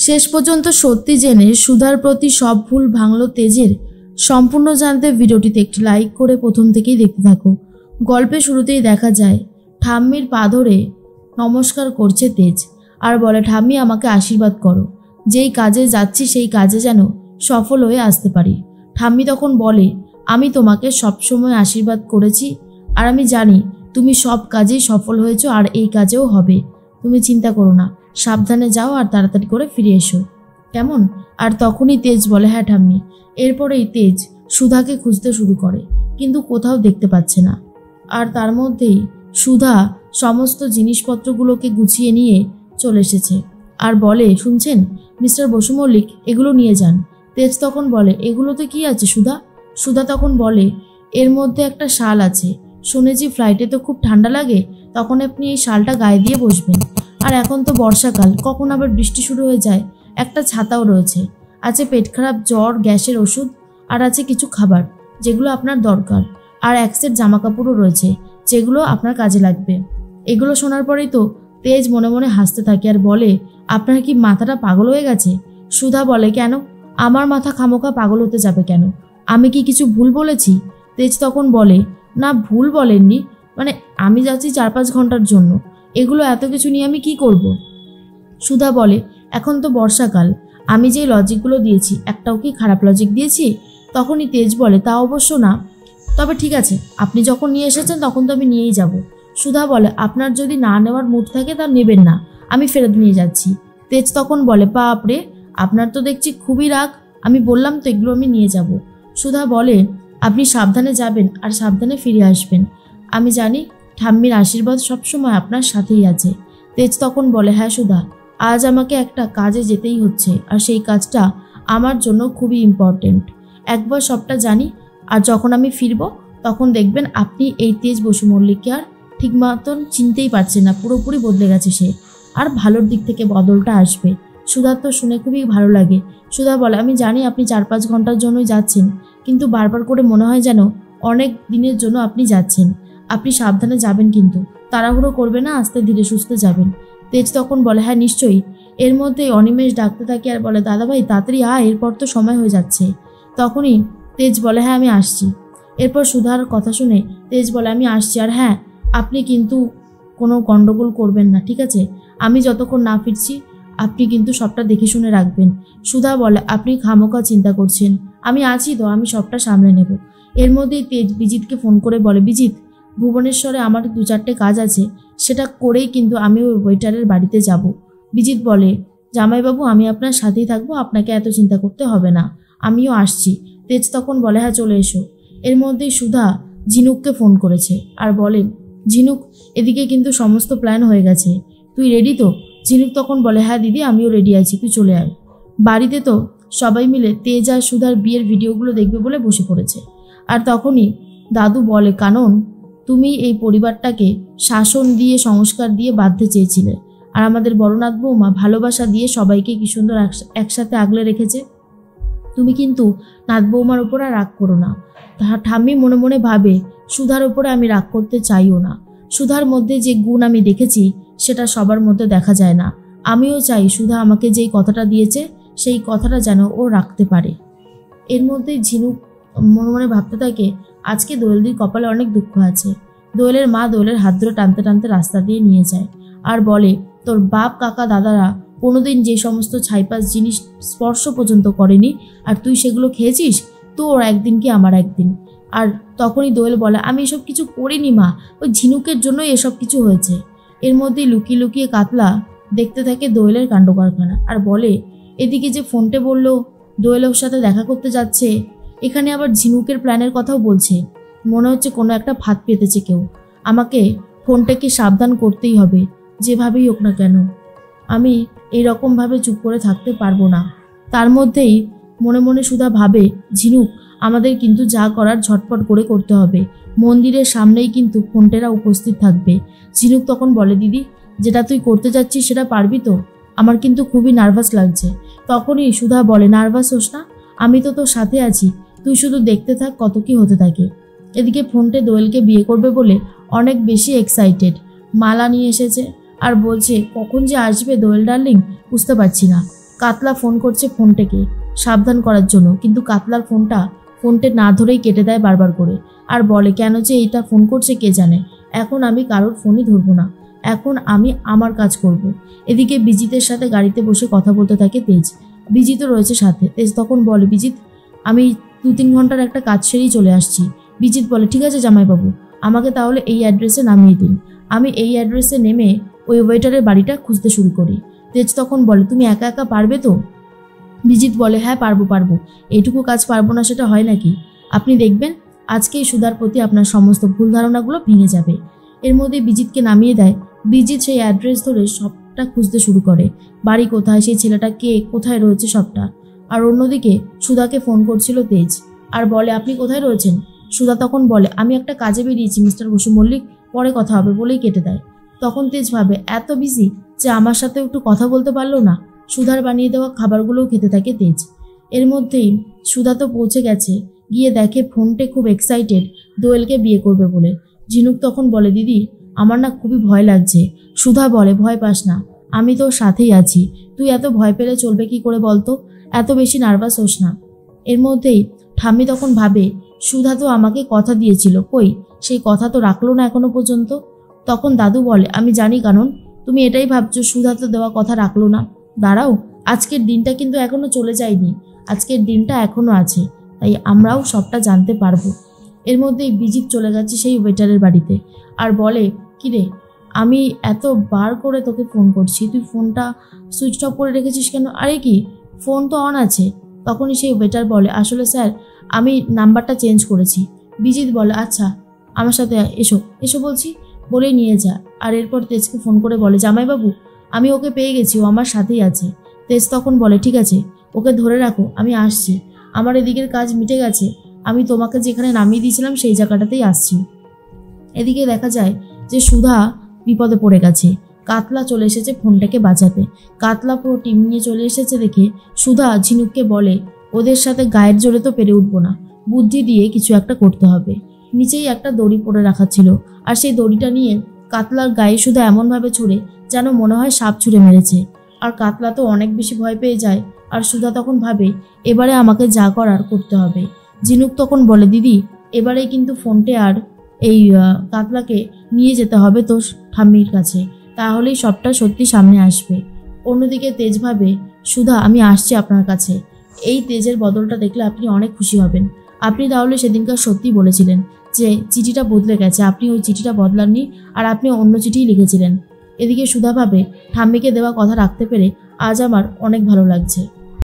শেষ পর্যন্ত সত্যি জেনে সুধার প্রতি সব ভুল ভাঙল তেজের। সম্পূর্ণ জানতে ভিডিওটিতে একটি লাইক করে প্রথম থেকেই দেখতে থাকো। গল্পের শুরুতেই দেখা যায় ঠাম্মির পা ধরে নমস্কার করছে তেজ আর বলে, ঠাম্মি আমাকে আশীর্বাদ করো, যেই কাজে যাচ্ছি সেই কাজে যেন সফল হয়ে আসতে পারি। ঠাম্মি তখন বলে, আমি তোমাকে সবসময় আশীর্বাদ করেছি আর আমি জানি তুমি সব কাজেই সফল হয়েছো আর এই কাজেও হবে। তুমি চিন্তা করো না, সাবধানে যাও আর তাড়াতাড়ি করে ফিরে এসো, কেমন? আর তখনই তেজ বলে, হ্যাঁ ঠাম্মি। এরপরেই তেজ সুধাকে খুঁজতে শুরু করে, কিন্তু কোথাও দেখতে পাচ্ছে না। আর তার মধ্যেই সুধা সমস্ত জিনিসপত্রগুলোকে গুছিয়ে নিয়ে চলে এসেছে আর বলে, শুনছেন মিস্টার বসু মল্লিক, এগুলো নিয়ে যান। তেজ তখন বলে, এগুলোতে কি আছে সুধা? সুধা তখন বলে, এর মধ্যে একটা শাল আছে, শুনেছি ফ্লাইটে তো খুব ঠান্ডা লাগে, তখন আপনি এই শালটা গায়ে দিয়ে বসবেন। আর এখন তো বর্ষাকাল, কখন আবার বৃষ্টি শুরু হয়ে যায়। একটা ছাতাও রয়েছে, আছে পেট খারাপ, জ্বর, গ্যাসের ওষুধ, আর আছে কিছু খাবার যেগুলো আপনার দরকার, আর এক সেট জামা কাপড়ও রয়েছে যেগুলো আপনার কাজে লাগবে। এগুলো শোনার পরেই তো তেজ মনে মনে হাসতে থাকে আর বলে, আপনার কি মাথাটা পাগল হয়ে গেছে? সুধা বলে, কেন? আমার মাথা খামোখা পাগল হতে যাবে কেন? আমি কি কিছু ভুল বলেছি? তেজ তখন বলে, না ভুল বলেননি, মানে আমি যাচ্ছি 4-5 ঘন্টার জন্য, এগুলো এত কিছু নিয়ে আমি কি করব? সুধা বলে, এখন তো বর্ষাকাল, আমি যে লজিকগুলো দিয়েছি একটাও কি খারাপ লজিক দিয়েছি? তখনই তেজ বলে, তা অবশ্য না, তবে ঠিক আছে, আপনি যখন নিয়ে এসেছেন তখন তো আমি নিয়েই যাব। সুধা বলে, আপনার যদি না নেওয়ার মুড থাকে তা নেবেন না, আমি ফেরত নিয়ে যাচ্ছি। তেজ তখন বলে, বাপরে, আপনার তো দেখছি খুবই রাগ, আমি বললাম তো এগুলো আমি নিয়ে যাব। সুধা বলে, আপনি সাবধানে যাবেন আর সাবধানে ফিরে আসবেন, আমি জানি ঠাম্মির আশীর্বাদ সবসময় আপনার সাথেই আছে। তেজ তখন বলে, হ্যাঁ সুধা, আজ আমাকে একটা কাজে যেতেই হচ্ছে আর সেই কাজটা আমার জন্য খুবই ইম্পর্টেন্ট। একবার সবটা জানি আর যখন আমি ফিরব তখন দেখবেন আপনি এই তেজ বসু মল্লিককে আর ঠিক মতন চিনতেই পারছেন না, পুরোপুরি বদলে গেছে সে, আর ভালোর দিক থেকে বদলটা আসবে। সুধার তো শুনে খুবই ভালো লাগে। সুধা বলে, আমি জানি আপনি 4-5 ঘন্টার জন্যই যাচ্ছেন, কিন্তু বারবার করে মনে হয় যেন অনেক দিনের জন্য আপনি যাচ্ছেন। আপনি সাবধানে যাবেন, কিন্তু তাড়াহুড়ো করবে না, আস্তে ধীরে সুস্থে যাবেন। তেজ তখন বলে, হ্যাঁ নিশ্চয়ই। এর মধ্যেই অনিমেষ ডাকতে থাকে আর বলে, দাদাভাই তাড়াতাড়ি আয়, এরপর তো সময় হয়ে যাচ্ছে। তখনই তেজ বলে, হ্যাঁ আমি আসছি। এরপর সুধার কথা শুনে তেজ বলে, আমি আসছি, আর হ্যাঁ আপনি কিন্তু কোনো গন্ডগোল করবেন না, ঠিক আছে? আমি যতক্ষণ না ফিরছি আপনি কিন্তু সবটা দেখে শুনে রাখবেন। সুধা বলে, আপনি খামোখা চিন্তা করছেন, আমি আছি তো, আমি সবটা সামলে নেব। এর মধ্যেই তেজ বিজিতকে ফোন করে বলে, বিজিত, ভুবনেশ্বরে আমার 2-4টে কাজ আছে, সেটা করেই কিন্তু আমি ওই ওয়েটারের বাড়িতে যাব। বিজিত বলে, জামাইবাবু আমি আপনার সাথেই থাকবো, আপনাকে এত চিন্তা করতে হবে না, আমিও আসছি। তেজ তখন বলে, হ্যাঁ চলে এসো। এর মধ্যেই সুধা ঝিনুককে ফোন করেছে আর বলে, ঝিনুক, এদিকে কিন্তু সমস্ত প্ল্যান হয়ে গেছে, তুই রেডি তো? ঝিনুক তখন বলে, হ্যাঁ দিদি আমিও রেডি আছি, তুই চলে আয়। বাড়িতে তো সবাই মিলে তেজ আর সুধার বিয়ের ভিডিওগুলো দেখবে বলে বসে পড়েছে। আর তখনই দাদু বলে, কানন, তুমি এই পরিবারটাকে শাসন দিয়ে সংস্কার দিয়ে বাঁধতে চেয়েছিলে, আর আমাদের বড়নাথ বৌমা ভালোবাসা দিয়ে সবাইকে কি সুন্দর একসাথে আগলে রেখেছে। তুমি কিন্তু নাথ বৌমার ওপর আর রাগ করো না। ঠাম্মি মনে মনে ভাবে, সুধার ওপরে আমি রাগ করতে চাইও না, সুধার মধ্যে যে গুণ আমি দেখেছি সেটা সবার মধ্যে দেখা যায় না। আমিও চাই সুধা আমাকে যেই কথাটা দিয়েছে সেই কথাটা যেন ও রাখতে পারে। এর মধ্যে ঝিনুক মনে মনে ভাবতে থাকে, আজকে দোয়েলদির কপালে অনেক দুঃখ আছে। দোয়েলের মা দোয়েলের হাত ধরে টানতে টানতে রাস্তা দিয়ে নিয়ে যায় আর বলে, তোর বাপ কাকা দাদারা কোনোদিন যে সমস্ত ছাইপাস জিনিস স্পর্শ পর্যন্ত করেনি আর তুই সেগুলো খেয়েছিস, তোর একদিন কি আমার একদিন। আর তখনই দোয়েল বলে, আমি এসব কিছু করিনি মা, ওই ঝিনুকের জন্যই এসব কিছু হয়েছে। এর মধ্যেই লুকিয়ে লুকিয়ে কাতলা দেখতে থাকে দোয়েলের কাণ্ড কারখানা আর বলে, এদিকে যে ফোনটে বললো দোয়েলের সাথে দেখা করতে যাচ্ছে, এখানে আবার ঝিনুকের প্ল্যানের কথাও বলছে, মনে হচ্ছে কোনো একটা ফাঁদ পেতেছে কেউ। আমাকে ফোনটাকে সাবধান করতেই হবে, যেভাবেই হোক না কেন। আমি এইরকমভাবে চুপ করে থাকতে পারবো না। তার মধ্যেই মনে মনে সুধা ভাবে, ঝিনুক, আমাদের কিন্তু যা করার ঝটপট করে করতে হবে, মন্দিরের সামনেই কিন্তু ফোনটেরা উপস্থিত থাকবে। ঝিনুক তখন বলে, দিদি যেটা তুই করতে যাচ্ছিস সেটা পারবি তো? আমার কিন্তু খুবই নার্ভাস লাগছে। তখনই সুধা বলে, নার্ভাস হোস না, আমি তো তোর সাথে আছি, তুই শুধু দেখতে থাক কত কি হতে থাকে। এদিকে ফোনটে দোয়েলকে বিয়ে করবে বলে অনেক বেশি এক্সাইটেড, মালা নিয়ে এসেছে আর বলছে, কখন যে আসবে দোয়েল ডার্লিং বুঝতে পারছি না। কাতলা ফোন করছে ফোনটাকে সাবধান করার জন্য, কিন্তু কাতলার ফোনটে না ধরেই কেটে দেয় বারবার করে, আর বলে কেন যে এইটা ফোন করছে কে জানে, এখন আমি কারোর ফোনই ধরবো না, এখন আমি আমার কাজ করব। এদিকে বিজিতের সাথে গাড়িতে বসে কথা বলতে থাকে তেজ। বিজিতও রয়েছে সাথে। তেজ তখন বলে, বিজিত আমি 2-3 ঘন্টার একটা কাজ সেরেই চলে আসছি। বিজিত বলে, ঠিক আছে জামাইবাবু, আমাকে তাহলে এই অ্যাড্রেসে নামিয়ে দিন। আমি এই অ্যাড্রেসে নেমে ওই ওয়েটারের বাড়িটা খুঁজতে শুরু করি। তেজ তখন বলে, তুমি একা একা পারবে তো? বিজিত বলে, হ্যাঁ পারবো। এইটুকু কাজ পারবো না সেটা হয় নাকি? আপনি দেখবেন আজকেই সুধার প্রতি আপনার সমস্ত ভুল ধারণাগুলো ভেঙে যাবে। এর মধ্যে বিজিতকে নামিয়ে দেয়। বিজিত সেই অ্যাড্রেস ধরে সবটা খুঁজতে শুরু করে, বাড়ি কোথায়, সেই ছেলেটা কে, কোথায় রয়েছে সবটা। আর অন্যদিকে সুধাকে ফোন করছিল তেজ আর বলে, আপনি কোথায় রয়েছেন? সুধা তখন বলে, আমি একটা কাজে বেরিয়েছি মিস্টার বসু মল্লিক, পরে কথা হবে বলেই কেটে দেয়। তখন তেজ ভাবে এত বিজি যে আমার সাথে একটু কথা বলতে পারলো না। সুধার বানিয়ে দেওয়া খাবারগুলোও খেতে থাকে তেজ। এর মধ্যেই সুধা তো পৌঁছে গেছে, গিয়ে দেখে ফোনটে খুব এক্সাইটেড দোয়েলকে বিয়ে করবে বলে। ঝিনুক তখন বলে, দিদি আমার না খুবই ভয় লাগছে। সুধা বলে, ভয় পাস না, আমি তোর সাথেই আছি, তুই এত ভয় পেলে চলবে কি করে বলতো, এত বেশি নার্ভাস হোস না। এর মধ্যেই ঠাম্মি তখন ভাবে, সুধা তো আমাকে কথা দিয়েছিল, কই সেই কথা তো রাখলো না এখনো পর্যন্ত। তখন দাদু বলে, আমি জানি কানন, তুমি এটাই ভাবছো সুধা তো দেওয়া কথা রাখলো না। দাঁড়াও, আজকের দিনটা কিন্তু এখনো চলে যায়নি, আজকের দিনটা এখনো আছে, তাই আমরাও সবটা জানতে পারবো। এর মধ্যেই বিজিত চলে গেছে সেই ওয়েটারের বাড়িতে আর বলে, কিরে আমি এতবার করে তোকে ফোন করছি, তুই ফোনটা সুইচ অফ করে রেখেছিস কেন? আরে কি, ফোন তো অন আছে। তখনই সেই ওয়েটার বলে, আসলে স্যার আমি নাম্বারটা চেঞ্জ করেছি। বিজিত বলে, আচ্ছা আমার সাথে এসো বলছি, বলেই নিয়ে যা। আর এরপর তেজকে ফোন করে বলে, জামাইবাবু আমি ওকে পেয়ে গেছি, ও আমার সাথেই আছে। তেজ তখন বলে, ঠিক আছে ওকে ধরে রাখো, আমি আসছি, আমার এদিকের কাজ মিটে গেছে, আমি তোমাকে যেখানে নামিয়ে দিয়েছিলাম সেই জায়গাটাতেই আসছি। এদিকে দেখা যায় যে সুধা বিপদে পড়ে গেছে। কাতলা চলে এসেছে ফোনটাকে বাঁচাতে। কাতলা পুরো টিম নিয়ে চলে এসেছে দেখে সুধা ঝিনুককে বলে, ওদের সাথে গায়ের জোরে তো পেরে উঠবো না, বুদ্ধি দিয়ে কিছু একটা করতে হবে। নিচেই একটা দড়ি পড়ে রাখা ছিল, আর সেই দড়িটা নিয়ে কাতলার গায়ে সুধা এমনভাবে ছুড়ে যেন মনে হয় সাপ ছুঁড়ে মেরেছে। আর কাতলা তো অনেক বেশি ভয় পেয়ে যায়। আর সুধা তখন ভাবে, এবারে আমাকে যা করার করতে হবে। ঝিনুক তখন বলে, দিদি এবারে কিন্তু ফোনটে আর এই কাতলাকে নিয়ে যেতে হবে তোর ঠাম্মির কাছে, তাহলেই সবটা সত্যি সামনে আসবে। অন্যদিকে তেজ ভাবে, সুধা আমি আসছি আপনার কাছে, এই তেজের বদলটা দেখলে আপনি অনেক খুশি হবেন। আপনি তাহলে সেদিনকার সত্যি বলেছিলেন যে চিঠিটা বদলে গেছে, আপনি ওই চিঠিটা বদলাননি, আর আপনি অন্য চিঠিই লিখেছিলেন। এদিকে সুধা ভাবে, ঠাম্মিকে দেওয়া কথা রাখতে পেরে আজ আমার অনেক ভালো লাগছে।